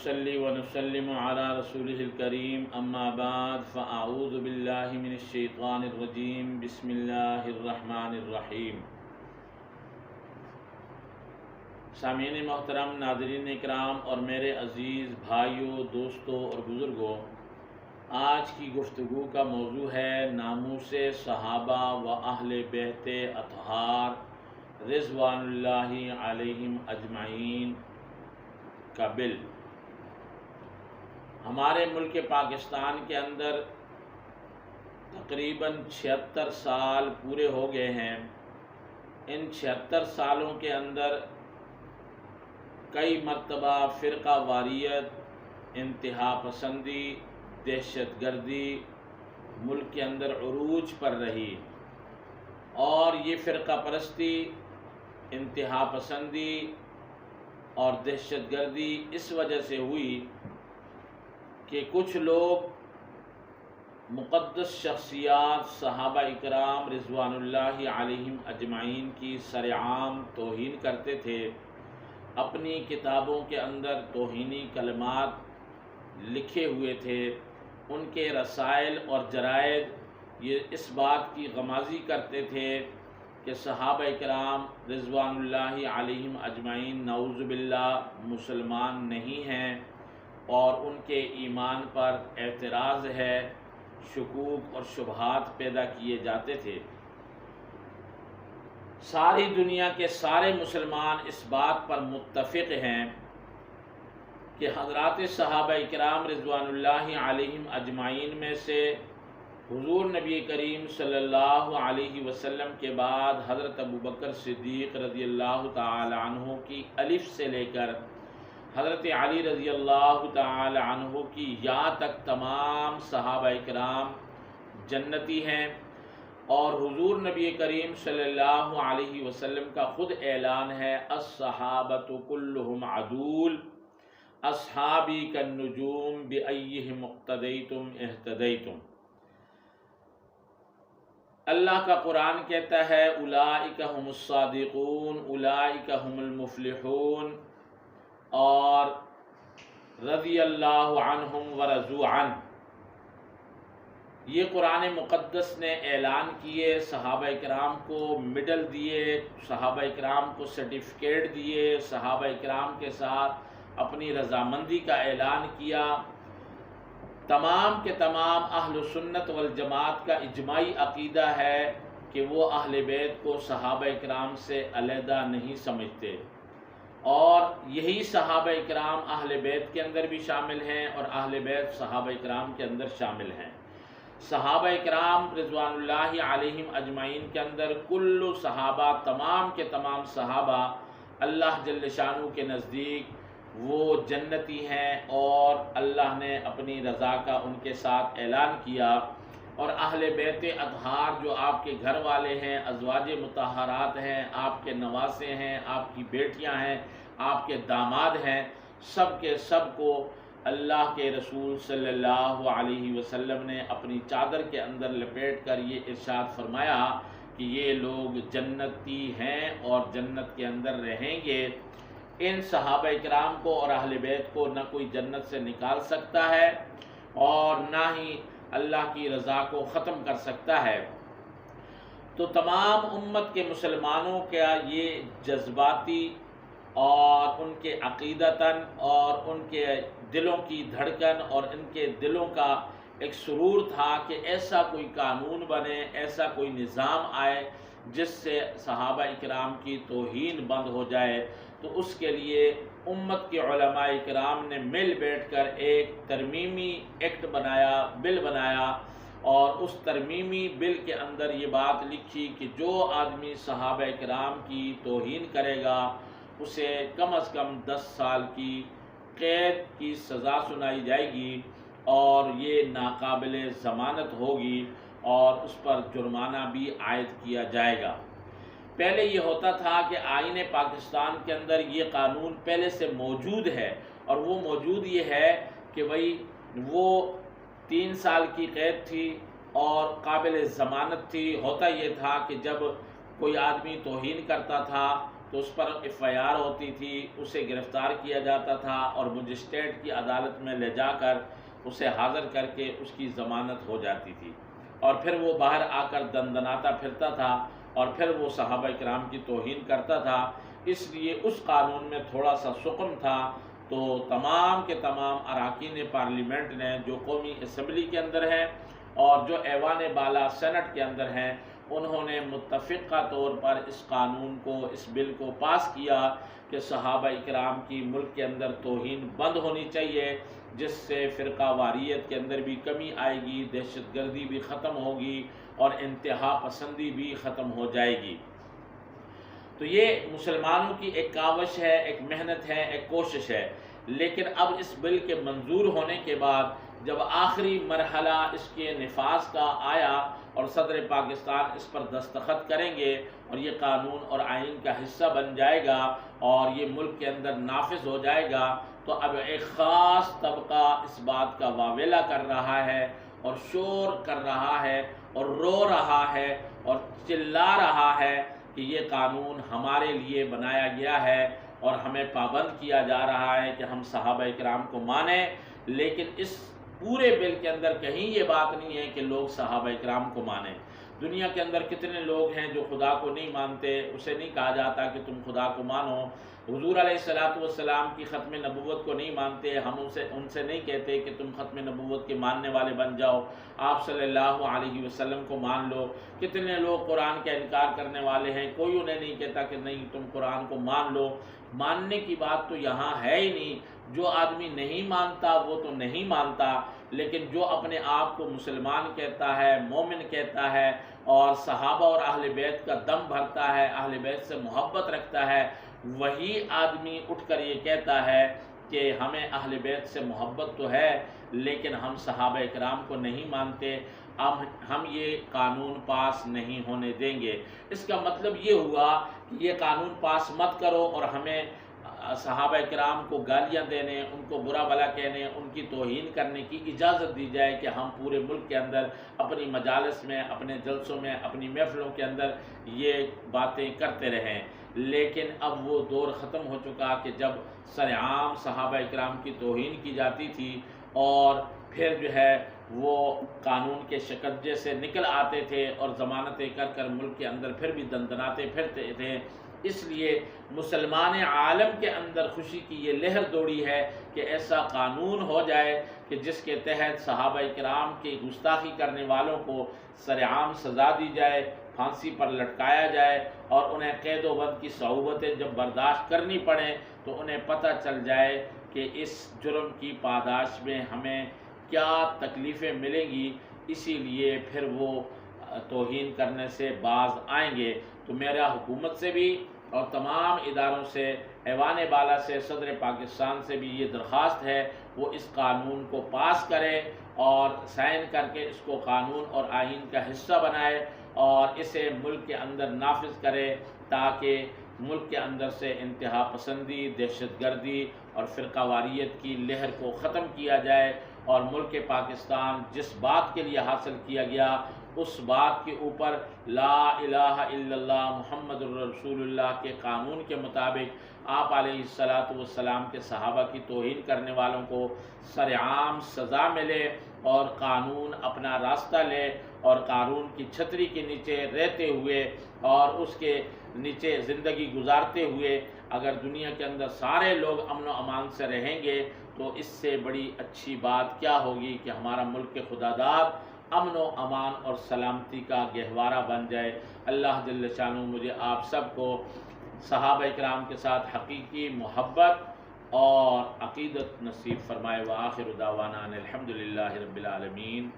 ونصلي ونسلم على رسوله الكريم اما بعد فاعوذ بالله من الشيطان الرجيم بسم الله الرحمن الرحیم۔ سامعین محترم، ناظرین اکرام اور میرے عزیز بھائیوں، دوستوں اور بزرگوں، آج کی گفتگو کا موضوع ہے ناموس صحابہ و اہل بیت اطہار رضوان اللہ علیہم اجمعین کا بل۔ ہمارے ملک پاکستان کے اندر تقریباً 76 سال پورے ہو گئے ہیں۔ ان 76 سالوں کے اندر کئی مرتبہ فرقہ واریت، انتہا پسندی، دہشت گردی ملک کے اندر عروج پر رہی، اور یہ فرقہ پرستی، انتہا پسندی اور دہشت گردی اس وجہ سے ہوئی کہ کچھ لوگ مقدس شخصیات صحابہ اکرام رضوان اللہ علیہم اجمعین کی سرعام توہین کرتے تھے، اپنی کتابوں کے اندر توہینی کلمات لکھے ہوئے تھے۔ ان کے رسائل اور جرائد یہ اس بات کی غمازی کرتے تھے کہ صحابہ اکرام رضوان اللہ علیہم اجمعین نعوذ باللہ مسلمان نہیں ہیں، اور ان کے ایمان پر اعتراض ہے، شکوک اور شبہات پیدا کیے جاتے تھے۔ ساری دنیا کے سارے مسلمان اس بات پر متفق ہیں کہ حضرات صحابہ اکرام رضوان اللہ علیہم اجمعین میں سے حضور نبی کریم صلی اللہ علیہ وسلم کے بعد حضرت ابوبکر صدیق رضی اللہ تعالی عنہ کی الف سے لے کر حضرت علی رضی اللہ تعالی عنہ کی یا تک تمام صحابہ اکرام جنتی ہیں، اور حضور نبی کریم صلی اللہ علیہ وسلم کا خود اعلان ہے الصحابۃ کلہم عدول، اصحابی کالنجوم بأیہم اقتدیتم اہتدیتم۔ اللہ کا قرآن کہتا ہے اولئک هم الصادقون اولئک هم المفلحون، اور رضی اللہ عنہم ورضوا عنہ۔ یہ قرآن مقدس نے اعلان کیے، صحابہ اکرام کو میڈل دیے، صحابہ اکرام کو سرٹیفکیٹ دیے، صحابہ اکرام کے ساتھ اپنی رضامندی کا اعلان کیا۔ تمام کے تمام اہل سنت والجماعت کا اجماعی عقیدہ ہے کہ وہ اہل بیت کو صحابہ اکرام سے علیحدہ نہیں سمجھتے، اور یہی صحابہ اکرام اہل بیت کے اندر بھی شامل ہیں اور اہل بیت صحابہ اکرام کے اندر شامل ہیں۔ صحابہ اکرام رضوان اللہ علیہم اجمعین کے اندر کل صحابہ، تمام کے تمام صحابہ اللہ جل شانہ کے نزدیک وہ جنتی ہیں، اور اللہ نے اپنی رضا کا ان کے ساتھ اعلان کیا۔ اور اہل بیت اطہار جو آپ کے گھر والے ہیں، ازواج مطہرات ہیں، آپ کے نواسے ہیں، آپ کی بیٹیاں ہیں، آپ کے داماد ہیں، سب کے سب کو اللہ کے رسول صلی اللہ علیہ وسلم نے اپنی چادر کے اندر لپیٹ کر یہ ارشاد فرمایا کہ یہ لوگ جنتی ہیں اور جنت کے اندر رہیں گے۔ ان صحابہ اکرام کو اور اہل بیت کو نہ کوئی جنت سے نکال سکتا ہے اور نہ ہی اللہ کی رضا کو ختم کر سکتا ہے۔ تو تمام امت کے مسلمانوں کا یہ جذباتی اور ان کے عقیدتاً اور ان کے دلوں کی دھڑکن اور ان کے دلوں کا ایک سرور تھا کہ ایسا کوئی قانون بنے، ایسا کوئی نظام آئے جس سے صحابہ اکرام کی توہین بند ہو جائے۔ تو اس کے لیے امت کے علماء اکرام نے مل بیٹھ کر ایک ترمیمی ایکٹ بنایا، بل بنایا، اور اس ترمیمی بل کے اندر یہ بات لکھی کہ جو آدمی صحابہ اکرام کی توہین کرے گا اسے کم از کم 10 سال کی قید کی سزا سنائی جائے گی، اور یہ ناقابل ضمانت ہوگی، اور اس پر جرمانہ بھی عائد کیا جائے گا۔ پہلے یہ ہوتا تھا کہ آئین پاکستان کے اندر یہ قانون پہلے سے موجود ہے، اور وہ موجود یہ ہے کہ وہ 3 سال کی قید تھی اور قابل ضمانت تھی۔ ہوتا یہ تھا کہ جب کوئی آدمی توہین کرتا تھا تو اس پر FIR ہوتی تھی، اسے گرفتار کیا جاتا تھا اور مجسٹریٹ کی عدالت میں لے جا کر اسے حاضر کر کے اس کی ضمانت ہو جاتی تھی، اور پھر وہ باہر آ کر دندناتا پھرتا تھا اور پھر وہ صحابہ کرام کی توہین کرتا تھا۔ اس لیے اس قانون میں تھوڑا سا سکم تھا، تو تمام کے تمام اراکین پارلیمنٹ نے جو قومی اسمبلی کے اندر ہیں اور جو ایوان بالا سینٹ کے اندر ہیں، انہوں نے متفقہ طور پر اس قانون کو، اس بل کو پاس کیا کہ صحابہ کرام کی ملک کے اندر توہین بند ہونی چاہیے، جس سے فرقہ واریت کے اندر بھی کمی آئے گی، دہشت گردی بھی ختم ہوگی اور انتہا پسندی بھی ختم ہو جائے گی۔ تو یہ مسلمانوں کی ایک کاوش ہے، ایک محنت ہے، ایک کوشش ہے، لیکن اب اس بل کے منظور ہونے کے بعد جب آخری مرحلہ اس کے نفاذ کا آیا اور صدر پاکستان اس پر دستخط کریں گے اور یہ قانون اور آئین کا حصہ بن جائے گا اور یہ ملک کے اندر نافذ ہو جائے گا، تو اب ایک خاص طبقہ اس بات کا واویلا کر رہا ہے اور شور کر رہا ہے اور رو رہا ہے اور چلا رہا ہے کہ یہ قانون ہمارے لیے بنایا گیا ہے اور ہمیں پابند کیا جا رہا ہے کہ ہم صحابہ کرام کو مانیں، لیکن اس پورے بل کے اندر کہیں یہ بات نہیں ہے کہ لوگ صحابہ کرام کو مانیں۔ دنیا کے اندر کتنے لوگ ہیں جو خدا کو نہیں مانتے، اسے نہیں کہا جاتا کہ تم خدا کو مانو۔ حضور علیہ السلام کی ختم نبوت کو نہیں مانتے، ہم ان سے نہیں کہتے کہ تم ختم نبوت کے ماننے والے بن جاؤ، آپ صلی اللہ علیہ وسلم کو مان لو۔ کتنے لوگ قرآن کا انکار کرنے والے ہیں، کوئی انہیں نہیں کہتا کہ نہیں تم قرآن کو مان لو۔ ماننے کی بات تو یہاں ہے ہی نہیں، جو آدمی نہیں مانتا وہ تو نہیں مانتا، لیکن جو اپنے آپ کو مسلمان کہتا ہے، مومن کہتا ہے اور صحابہ اور اہل بیت کا دم بھرتا ہے، اہل بیت سے محبت رکھتا ہے، وہی آدمی اٹھ کر یہ کہتا ہے کہ ہمیں اہل بیت سے محبت تو ہے لیکن ہم صحابہ کرام کو نہیں مانتے، اب ہم یہ قانون پاس نہیں ہونے دیں گے۔ اس کا مطلب یہ ہوا کہ یہ قانون پاس مت کرو اور ہمیں صحابہ کرام کو گالیاں دینے، ان کو برا بھلا کہنے، ان کی توہین کرنے کی اجازت دی جائے کہ ہم پورے ملک کے اندر اپنی مجالس میں، اپنے جلسوں میں، اپنی محفلوں کے اندر یہ باتیں کرتے رہیں۔ لیکن اب وہ دور ختم ہو چکا کہ جب سرعام صحابہ کرام کی توہین کی جاتی تھی اور پھر جو ہے وہ قانون کے شکنجے سے نکل آتے تھے اور ضمانتیں کر کر ملک کے اندر پھر بھی دندناتے پھرتے تھے۔ اس لیے مسلمان عالم کے اندر خوشی کی یہ لہر دوڑی ہے کہ ایسا قانون ہو جائے کہ جس کے تحت صحابہ کرام کی گستاخی کرنے والوں کو سرعام سزا دی جائے، پھانسی پر لٹکایا جائے اور انہیں قید و بند کی صعوبتیں جب برداشت کرنی پڑیں تو انہیں پتہ چل جائے کہ اس جرم کی پاداش میں ہمیں کیا تکلیفیں ملیں گی، اسی لیے پھر وہ توہین کرنے سے باز آئیں گے۔ تو میرا حکومت سے بھی اور تمام اداروں سے، ایوان بالا سے، صدر پاکستان سے بھی یہ درخواست ہے وہ اس قانون کو پاس کرے اور سائن کر کے اس کو قانون اور آئین کا حصہ بنائے اور اسے ملک کے اندر نافذ کرے تاکہ ملک کے اندر سے انتہا پسندی، دہشت گردی اور فرقہ واریت کی لہر کو ختم کیا جائے اور ملک پاکستان جس بات کے لیے حاصل کیا گیا اس بات کے اوپر لا الہ الا اللہ محمد الرسول اللہ کے قانون کے مطابق آپ علیہ السلام کے صحابہ کی توہین کرنے والوں کو سرعام سزا ملے اور قانون اپنا راستہ لے اور قانون کی چھتری کے نیچے رہتے ہوئے اور اس کے نیچے زندگی گزارتے ہوئے اگر دنیا کے اندر سارے لوگ امن و امان سے رہیں گے تو اس سے بڑی اچھی بات کیا ہوگی کہ ہمارا ملک کے خداداد امن و امان اور سلامتی کا گہوارہ بن جائے۔ اللہ جل شانہ مجھے آپ سب کو صحابہ کرام کے ساتھ حقیقی محبت اور عقیدت نصیب فرمائے۔ وآخر دعوانا ان الحمد للہ رب العالمین۔